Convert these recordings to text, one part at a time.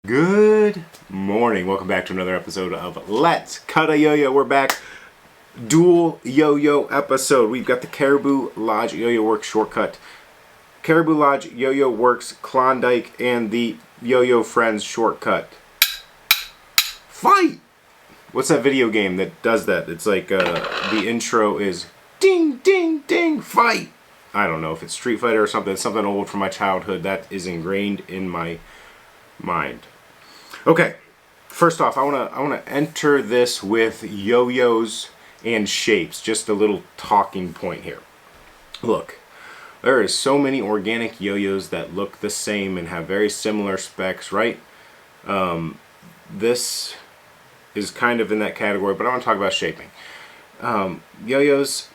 Good morning. Welcome back to another episode of Let's Cut a Yo-Yo. We're back. Dual yo-yo episode. We've got the Caribou Lodge Yo-Yo Works shortcut, Caribou Lodge Yo-Yo Works Klondike, and the Yo-Yo Friends shortcut. Fight! What's that video game that does that? It's like the intro is ding, ding, ding, fight! I don't know if it's Street Fighter or something. It's something old from my childhood that is ingrained in my mind. Okay, first off, I wanna enter this with yo-yos and shapes. Just a little talking point here. Look, there is so many organic yo-yos that look the same and have very similar specs, right? This is kind of in that category, but I want to talk about shaping. Yo-yos,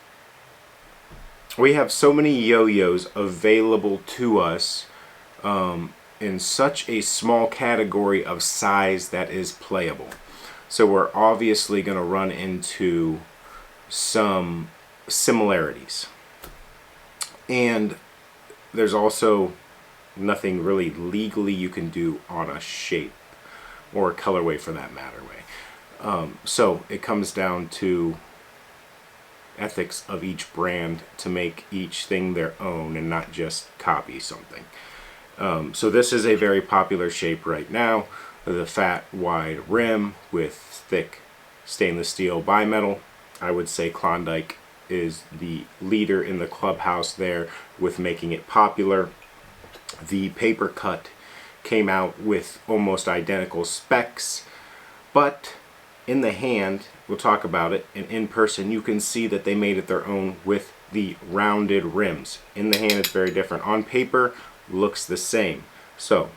we have so many yo-yos available to us in such a small category of size that is playable. So we're obviously going to run into some similarities. And there's also nothing really legally you can do on a shape or a colorway for that matter. So it comes down to ethics of each brand to make each thing their own and not just copy something. So this is a very popular shape right now, the fat wide rim with thick stainless steel bimetal. I would say Klondike is the leader in the clubhouse there with making it popular. The Papercut came out with almost identical specs, but in the hand, we'll talk about it, and in person you can see that they made it their own with the rounded rims. In the hand it's very different. On paper, looks the same. So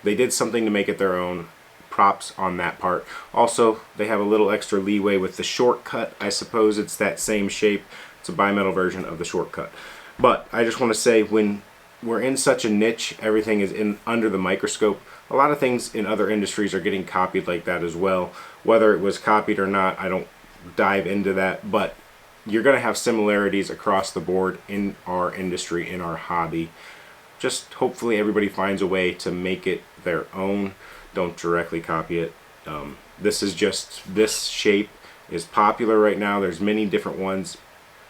they did something to make it their own. Props on that part. Also, they have a little extra leeway with the shortcut. I suppose it's that same shape. It's a bimetal version of the shortcut. But I just want to say, when we're in such a niche, everything is in under the microscope. A lot of things in other industries are getting copied like that as well. Whether it was copied or not, I don't dive into that, but you're going to have similarities across the board in our industry, in our hobby. Just hopefully everybody finds a way to make it their own. Don't directly copy it. This shape is popular right now. There's many different ones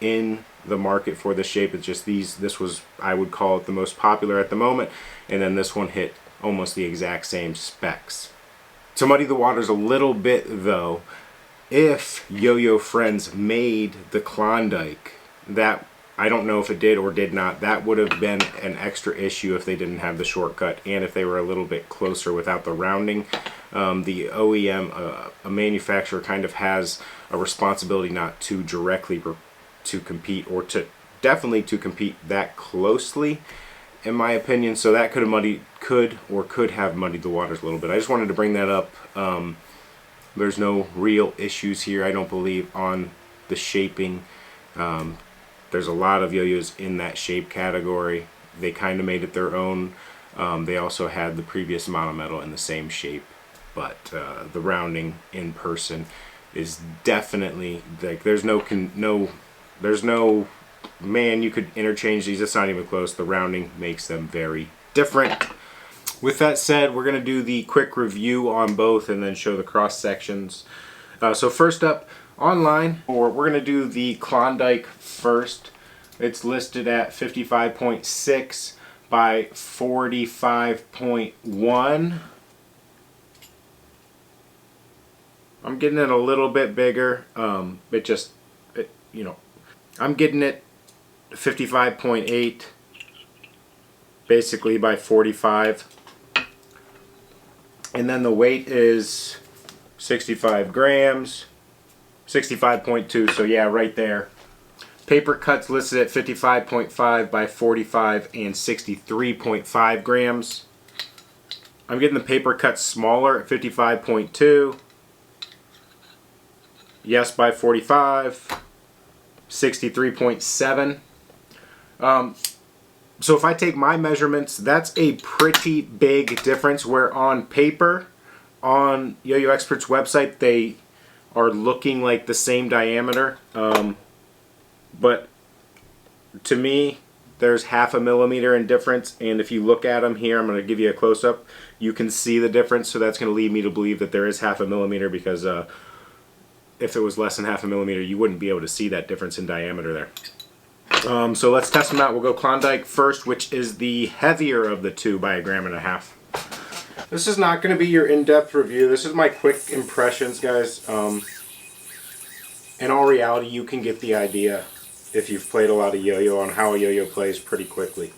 in the market for this shape. It's just this was, I would call it, the most popular at the moment, and then this one hit almost the exact same specs. To muddy the waters a little bit though, if Yo-Yo Friends made the Klondike, that I don't know if it did or did not, that would have been an extra issue if they didn't have the shortcut and if they were a little bit closer without the rounding. The OEM, a manufacturer, kind of has a responsibility not to directly to compete, or to definitely to compete that closely, in my opinion. So that could have muddied the waters a little bit. I just wanted to bring that up. There's no real issues here, I don't believe, on the shaping. There's a lot of yo-yos in that shape category. They kind of made it their own. They also had the previous monometal in the same shape, but the rounding in person is definitely like there's no man, you could interchange these. It's not even close. The rounding makes them very different. With that said, we're going to do the quick review on both and then show the cross sections. So first up, online, we're going to do the Klondike first. It's listed at 55.6 by 45.1. I'm getting it a little bit bigger. I'm getting it 55.8 basically by 45. And then the weight is 65 grams. 65.2, so yeah, right there. Papercut's listed at 55.5 by 45 and 63.5 grams. I'm getting the Papercut smaller at 55.2. Yes, by 45. 63.7. So if I take my measurements, that's a pretty big difference, where on paper, on Yo-Yo Expert's website, they are looking like the same diameter, but to me, there's 1/2 millimeter in difference, and if you look at them here, I'm going to give you a close-up, you can see the difference, so that's going to lead me to believe that there is 1/2 millimeter, because if it was less than 1/2 millimeter, you wouldn't be able to see that difference in diameter there. So let's test them out. We'll go Klondike first, which is the heavier of the two by 1.5 grams. This is not going to be your in-depth review. This is my quick impressions, guys. In all reality, you can get the idea if you've played a lot of yo-yo on how a yo-yo plays pretty quickly.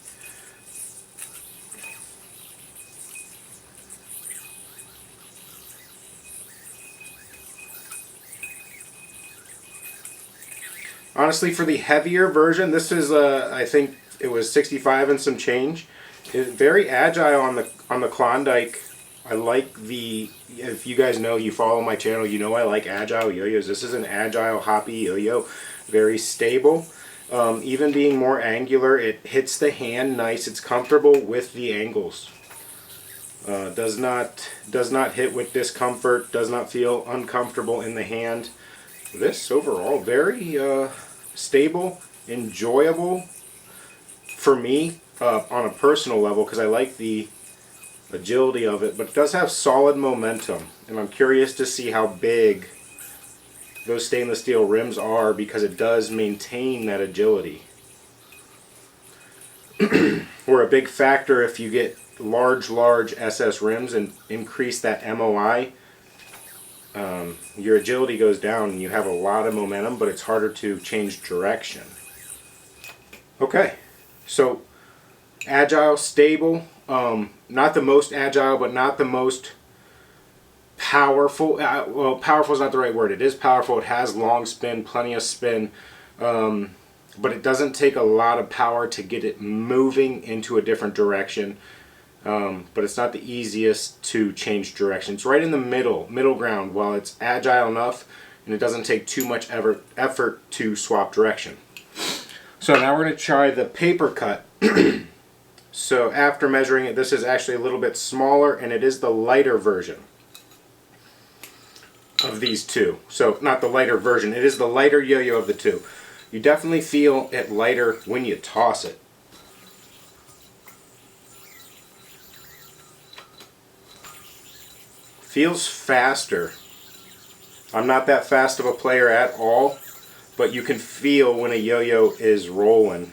Honestly, for the heavier version, this is I think it was 65 and some change. It's very agile on the Klondike. I like the, if you guys know, you follow my channel, you know I like agile yo-yos. This is an agile, hoppy yo-yo, very stable. Even being more angular, it hits the hand nice. It's comfortable with the angles. Does not hit with discomfort. Does not feel uncomfortable in the hand. This overall very stable, enjoyable for me on a personal level, because I like the agility of it, but it does have solid momentum, and I'm curious to see how big those stainless steel rims are, because it does maintain that agility. We're a big factor if you get large SS rims and increase that MOI. Your agility goes down and you have a lot of momentum, but it's harder to change direction. Okay, so agile, stable, not the most agile, but not the most powerful. Well, powerful is not the right word. It is powerful. It has long spin, plenty of spin, but it doesn't take a lot of power to get it moving into a different direction. But it's not the easiest to change direction. It's right in the middle ground. While it's agile enough, and it doesn't take too much effort to swap direction. So now we're going to try the Papercut. So after measuring it, this is actually a little bit smaller, and it is the lighter version of these two. So not the lighter version, it is the lighter yo-yo of the two. You definitely feel it lighter when you toss it. Feels faster. I'm not that fast of a player at all, but you can feel when a yo-yo is rolling.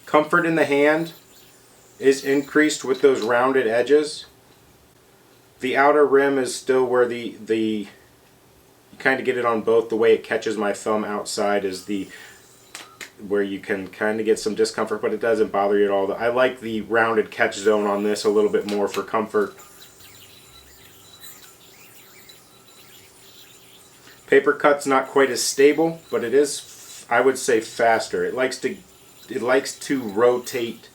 Comfort in the hand is increased with those rounded edges. The outer rim is still where you kind of get it on both. The way it catches my thumb outside is where you can kind of get some discomfort, but it doesn't bother you at all. I like the rounded catch zone on this a little bit more for comfort. Papercut's not quite as stable, but it is, I would say, faster. It likes to rotate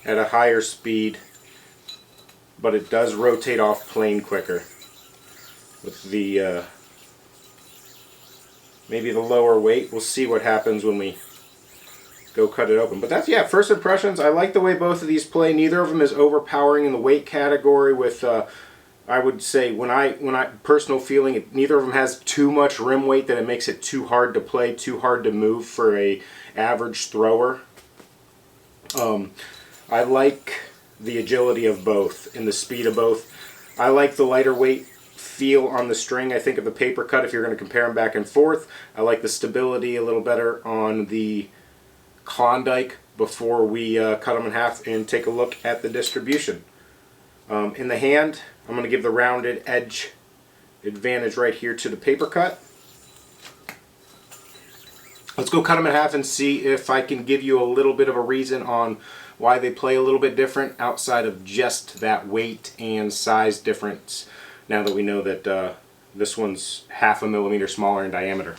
at a higher speed, but it does rotate off plane quicker. With the maybe the lower weight, we'll see what happens when we go cut it open. But that's, yeah, first impressions. I like the way both of these play. Neither of them is overpowering in the weight category. With I would say, when I personal feeling, neither of them has too much rim weight that it makes it too hard to play, too hard to move for a average thrower. I like the agility of both and the speed of both. I like the lighter weight feel on the string. I think of the Papercut, if you're going to compare them back and forth. I like the stability a little better on the Klondike before we cut them in half and take a look at the distribution. In the hand, I'm going to give the rounded edge advantage right here to the Papercut. Let's go cut them in half and see if I can give you a little bit of a reason on why they play a little bit different outside of just that weight and size difference, now that we know that this one's 1/2 millimeter smaller in diameter.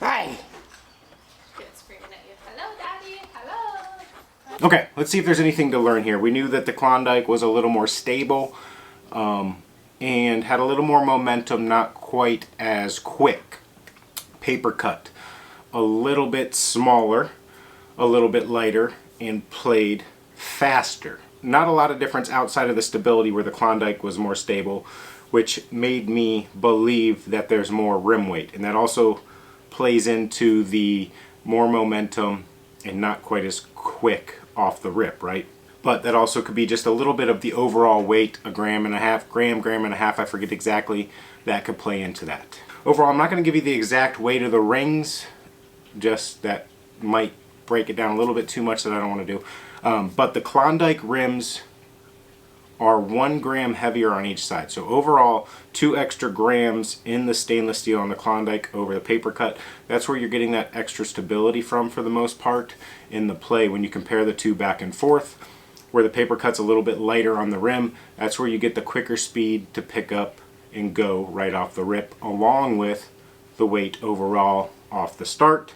Hi! It's screaming at you. Hello, Daddy. Hello. Okay, let's see if there's anything to learn here. We knew that the Klondike was a little more stable. and had a little more momentum, not quite as quick. Papercut, a little bit smaller, a little bit lighter, and played faster. Not a lot of difference outside of the stability where the Klondike was more stable, which made me believe that there's more rim weight. And that also plays into the more momentum and not quite as quick off the rip, right? But that also could be just a little bit of the overall weight, a gram and a half, I forget exactly, that could play into that. Overall, I'm not going to give you the exact weight of the rings, just that might break it down a little bit too much that I don't want to do. But the Klondike rims are 1 gram heavier on each side. So overall, 2 extra grams in the stainless steel on the Klondike over the Papercut. That's where you're getting that extra stability from for the most part in the play when you compare the two back and forth. Where the Papercut's a little bit lighter on the rim, that's where you get the quicker speed to pick up and go right off the rip, along with the weight overall off the start.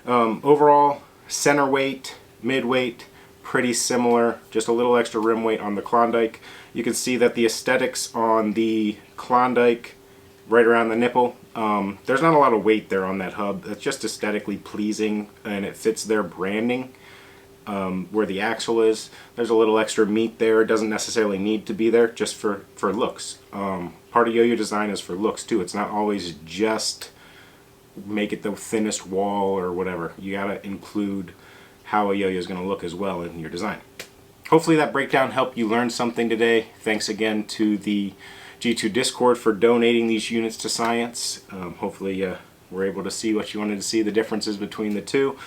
Overall, center weight, mid weight, pretty similar, just a little extra rim weight on the Klondike. You can see that the aesthetics on the Klondike, right around the nipple, there's not a lot of weight there on that hub. It's just aesthetically pleasing and it fits their branding. Where the axle is, there's a little extra meat there. It doesn't necessarily need to be there, just for looks. Part of yo-yo design is for looks too. It's not always just make it the thinnest wall or whatever. You gotta include how a yo-yo is going to look as well in your design. Hopefully that breakdown helped you learn something today. Thanks again to the G2 Discord for donating these units to science. Hopefully you were able to see what you wanted to see, the differences between the two.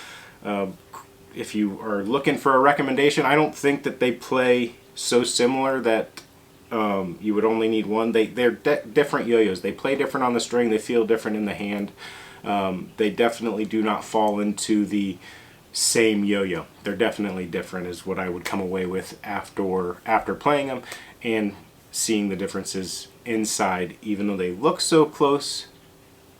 If you are looking for a recommendation, I don't think that they play so similar that you would only need one. They're different yo-yos. They play different on the string. They feel different in the hand. They definitely do not fall into the same yo-yo. They're definitely different is what I would come away with after playing them and seeing the differences inside, even though they look so close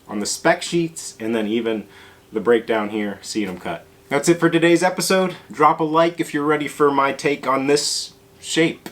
on the spec sheets, and then even the breakdown here, seeing them cut. That's it for today's episode. Drop a like if you're ready for my take on this shape.